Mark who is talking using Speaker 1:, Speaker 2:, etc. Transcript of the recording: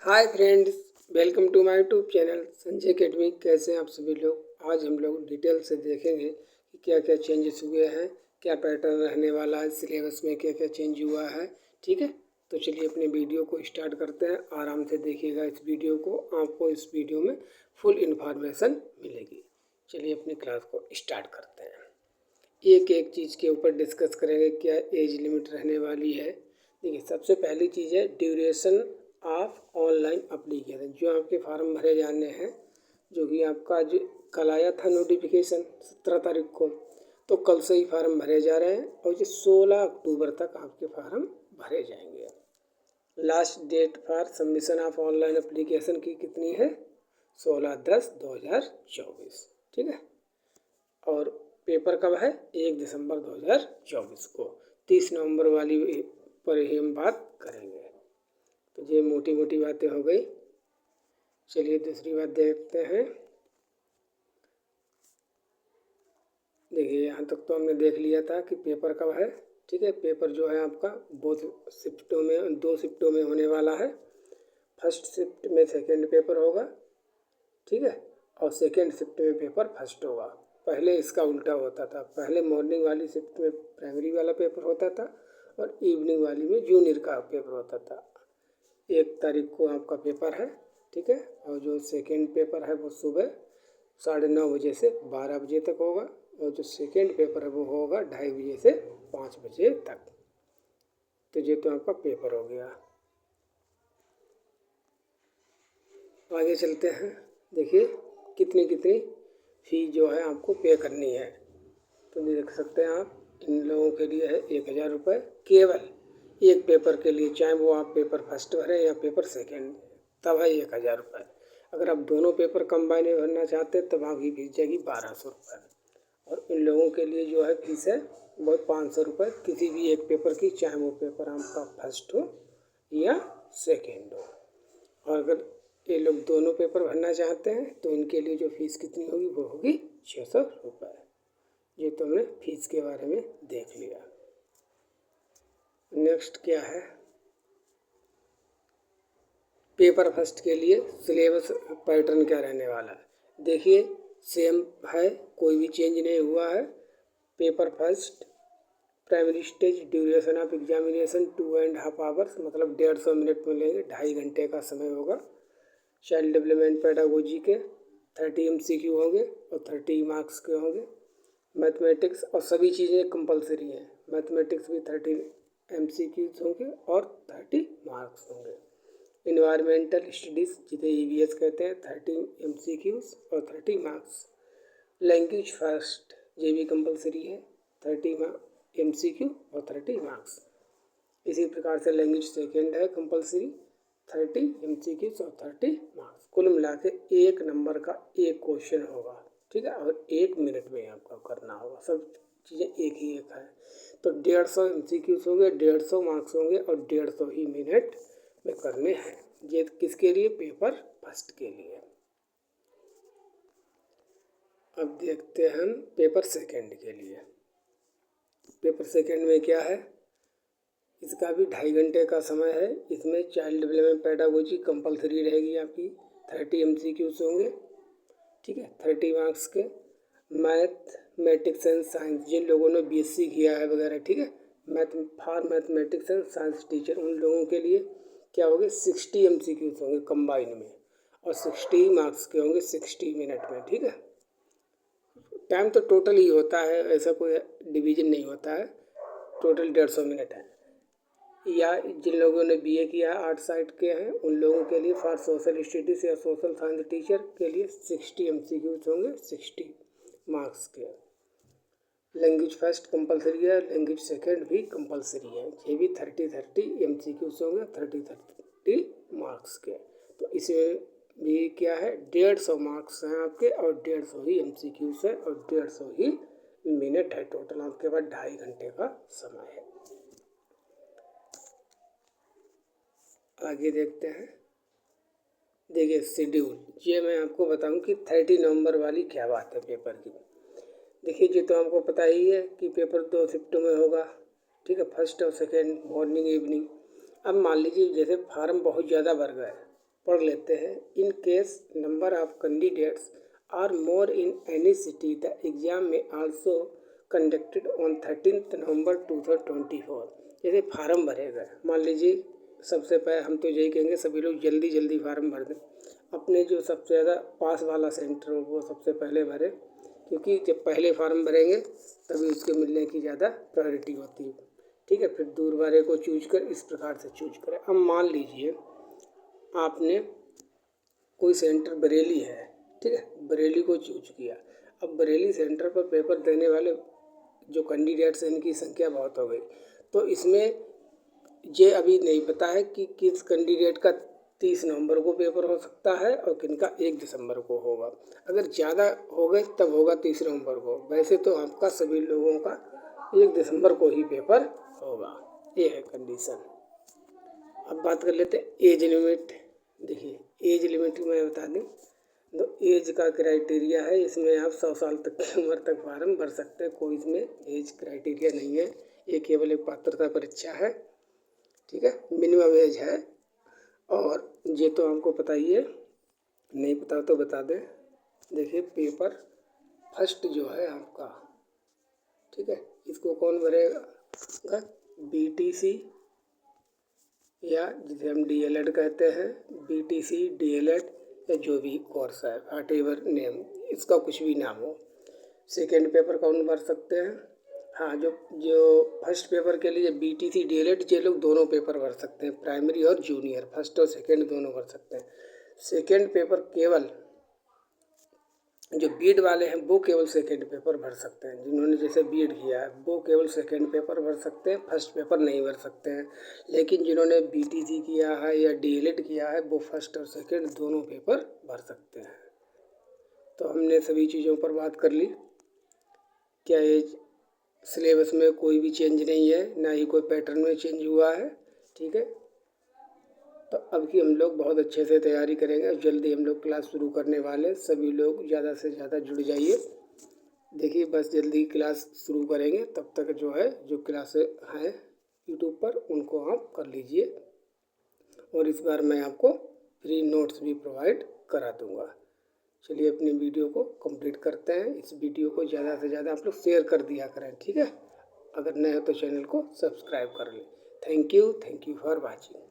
Speaker 1: Hi friends, welcome to my YouTube channel Sanjay academy. कैसे हैं आप सभी लोग। आज हम लोग डिटेल से देखेंगे कि क्या क्या चेंजेस हुए हैं, क्या पैटर्न रहने वाला है, सिलेबस में क्या क्या चेंज हुआ है। ठीक है, तो चलिए अपने वीडियो को स्टार्ट करते हैं। आराम से देखिएगा इस वीडियो को, आपको इस वीडियो में फुल इन्फॉर्मेशन मिलेगी। चलिए अपनी क्लास को स्टार्ट करते हैं। एक एक चीज़ के ऊपर डिस्कस करेंगे। क्या एज लिमिट रहने वाली है। देखिए, सबसे पहली चीज़ है ड्यूरेशन ऑफ ऑनलाइन अप्लीकेशन। जो आपके फॉर्म भरे जाने हैं, जो कि आपका जो कल आया था नोटिफिकेशन 17 तारीख को, तो कल से ही फार्म भरे जा रहे हैं और ये 16 अक्टूबर तक आपके फार्म भरे जाएंगे। Last date for submission of online application की कितनी है? 16/10/2024। ठीक है, और पेपर कब है? 1 दिसंबर 2024 को। 30 नवंबर वाली पर ही हम बात करेंगे। तो ये मोटी मोटी बातें हो गई। चलिए दूसरी बात देखते हैं। देखिए, यहाँ तक तो हमने देख लिया था कि पेपर कब है। ठीक है, पेपर जो है आपका बोथ शिफ्टों में, 2 शिफ्टों में होने वाला है। फर्स्ट शिफ्ट में सेकेंड पेपर होगा, ठीक है, और सेकेंड शिफ्ट में पेपर फर्स्ट होगा। पहले इसका उल्टा होता था। पहले मॉर्निंग वाली शिफ्ट में प्राइमरी वाला पेपर होता था और इवनिंग वाली में जूनियर का पेपर होता था। 1 तारीख को आपका पेपर है, ठीक है, और जो सेकेंड पेपर है वो सुबह 9:30 बजे से 12 बजे तक होगा, और जो सेकेंड पेपर है वो होगा 2:30 बजे से 5 बजे तक। तो ये तो आपका पेपर हो गया। आगे चलते हैं। देखिए कितनी कितनी फीस जो है आपको पे करनी है। तो देख सकते हैं आप, इन लोगों के लिए है 1000 रुपये केवल एक पेपर के लिए, चाहे वो आप पेपर फर्स्ट भरें या पेपर सेकेंड, तब है 1000 रुपये। अगर आप दोनों पेपर कंबाइन में भरना चाहते हैं तब आपकी फीस जाएगी 1200 रुपये। और इन लोगों के लिए जो है फीस है वो 500 रुपये किसी भी एक पेपर की, चाहे वो पेपर आपका फर्स्ट हो या सेकेंड हो। और अगर ये लोग दोनों पेपर भरना चाहते हैं तो इनके लिए जो फीस कितनी होगी वो होगी 600 रुपये। ये तो हमने फीस के बारे में देख लिया। नेक्स्ट क्या है? पेपर फर्स्ट के लिए सिलेबस पैटर्न क्या रहने वाला है। देखिए सेम है, कोई भी चेंज नहीं हुआ है। Paper first primary stage duration of examination 2.5 hours, मतलब 150 मिनट में लेंगे, 2.5 घंटे का समय होगा। चाइल्ड डेवलपमेंट पेडागोजी के 30 MCQ होंगे और 30 मार्क्स के होंगे। मैथमेटिक्स और सभी चीज़ें कंपलसरी हैं। मैथमेटिक्स भी 30 MCQs होंगे और 30 मार्क्स होंगे। इन्वायरमेंटल स्टडीज़ जिसे EVS कहते हैं, 30 MCQs और 30 मार्क्स। लैंग्वेज फर्स्ट ये भी कंपलसरी है, 30 MCQ और 30 मार्क्स। इसी प्रकार से लैंग्वेज सेकेंड है कंपलसरी, 30 MCQs और 30 मार्क्स। कुल मिला के 1 नंबर का 1 क्वेश्चन होगा, ठीक है, और 1 मिनट में आपको करना होगा। सब चीज़ें एक ही एक है। तो 150 MCQs होंगे, 150 मार्क्स होंगे और 150 ही मिनट में करने हैं। ये किसके लिए? पेपर फर्स्ट के लिए। अब देखते हैं हम पेपर सेकेंड के लिए। पेपर सेकेंड में क्या है? इसका भी 2.5 घंटे का समय है। इसमें चाइल्ड डेवलपमेंट पेडागोजी कंपलसरी रहेगी आपकी, 30 MCQs होंगे, ठीक है, 30 मार्क्स के। मैथमेटिक्स एंड साइंस, जिन लोगों ने BSc किया है वगैरह, ठीक है, मैथमेटिक्स एंड साइंस टीचर, उन लोगों के लिए क्या होंगे? 60 MCQs होंगे कंबाइन में, और 60 मार्क्स के होंगे 60 मिनट में, ठीक है। टाइम तो टोटल ही होता है, ऐसा कोई डिवीजन नहीं होता है। टोटल 150 मिनट है। या जिन लोगों ने BA किया है, 8 साइड के हैं, उन लोगों के लिए फॉर सोशल स्टडीज़ या सोशल साइंस टीचर के लिए 60 MCQs होंगे, 60 मार्क्स के। लैंग्वेज फर्स्ट कंपलसरी है, लैंग्वेज सेकेंड भी कंपलसरी है। ये भी 30 MCQs होंगे, 30 मार्क्स के। तो इसमें भी क्या है? 150 मार्क्स हैं आपके और 150 ही MCQs है और 150 ही मिनट है। टोटल आपके पास 2.5 घंटे का समय है। आगे देखते हैं। देखिए शेड्यूल, ये मैं आपको बताऊं कि 30 नवंबर वाली क्या बात है पेपर की। देखिए ये तो हमको पता ही है कि पेपर 2 शिफ्टों में होगा, ठीक है, फर्स्ट और सेकेंड, मॉर्निंग इवनिंग। अब मान लीजिए जैसे फार्म बहुत ज़्यादा भर गए, पढ़ लेते हैं। In case number of candidates are more in any city the exam में आल्सो कंडक्टेड ऑन 13 नवंबर 2024। जैसे फार्म भरे गए, मान लीजिए सबसे पहले हम तो यही कहेंगे सभी लोग जल्दी जल्दी फार्म भर दें, अपने जो सबसे ज़्यादा पास वाला सेंटर हो वो सबसे पहले भरें, क्योंकि जब पहले फार्म भरेंगे तभी उसके मिलने की ज़्यादा प्रायोरिटी होती है। ठीक है, फिर दूर वाले को चूज कर इस प्रकार से चूज करें। अब मान लीजिए आपने कोई सेंटर बरेली है, ठीक है, बरेली को चूज किया। अब बरेली सेंटर पर पेपर देने वाले जो कैंडिडेट्स हैं इनकी संख्या बहुत हो गई, तो इसमें ये अभी नहीं पता है कि किस कैंडिडेट का 30 नवंबर को पेपर हो सकता है और किन का 1 दिसंबर को होगा। अगर ज़्यादा हो गए तब होगा 30 नवंबर को, वैसे तो आपका सभी लोगों का 1 दिसंबर को ही पेपर होगा। ये है कंडीशन। अब बात कर लेते हैं एज लिमिट। देखिए एज लिमिट मैं बता दूं तो एज का क्राइटेरिया है, इसमें आप 100 साल तक की उम्र तक फार्म भर सकते हैं, कोई इसमें एज क्राइटेरिया नहीं है, ये केवल एक पात्रता परीक्षा है। ठीक है, मिनिमम एज है। और ये तो हमको पता ही है, नहीं पता तो बता दें। देखिए पेपर फर्स्ट जो है आपका, ठीक है, इसको कौन भरेगा? बीटीसी या जिसे हम डीएलएड कहते हैं, बीटीसी डीएलएड या जो भी कोर्स है, व्हाटएवर नेम इसका कुछ भी नाम हो। सेकेंड पेपर कौन भर सकते हैं? हाँ, जो जो फर्स्ट पेपर के लिए बीटीसी डीएलएड ये लोग दोनों पेपर भर सकते हैं, प्राइमरी और जूनियर, फर्स्ट और सेकेंड दोनों भर सकते हैं। सेकेंड पेपर केवल जो बीएड वाले हैं वो केवल सेकेंड पेपर भर सकते हैं, जिन्होंने जैसे बीएड किया है वो केवल सेकेंड पेपर भर सकते हैं, फर्स्ट पेपर नहीं भर सकते हैं। लेकिन जिन्होंने बीटीसी किया है या डीएलएड किया है वो फर्स्ट और सेकेंड दोनों पेपर भर सकते हैं। तो हमने सभी चीज़ों पर बात कर ली। क्या एज सिलेबस में कोई भी चेंज नहीं है, ना ही कोई पैटर्न में चेंज हुआ है। ठीक है, तो अब की हम लोग बहुत अच्छे से तैयारी करेंगे, जल्दी हम लोग क्लास शुरू करने वाले, सभी लोग ज़्यादा से ज़्यादा जुड़ जाइए। देखिए बस जल्दी क्लास शुरू करेंगे, तब तक जो है जो क्लासें हैं यूट्यूब पर उनको आप कर लीजिए, और इस बार मैं आपको फ्री नोट्स भी प्रोवाइड करा दूँगा। चलिए अपनी वीडियो को कंप्लीट करते हैं। इस वीडियो को ज़्यादा से ज़्यादा आप लोग शेयर कर दिया करें, ठीक है। अगर नए हो तो चैनल को सब्सक्राइब कर लें। Thank you for watching.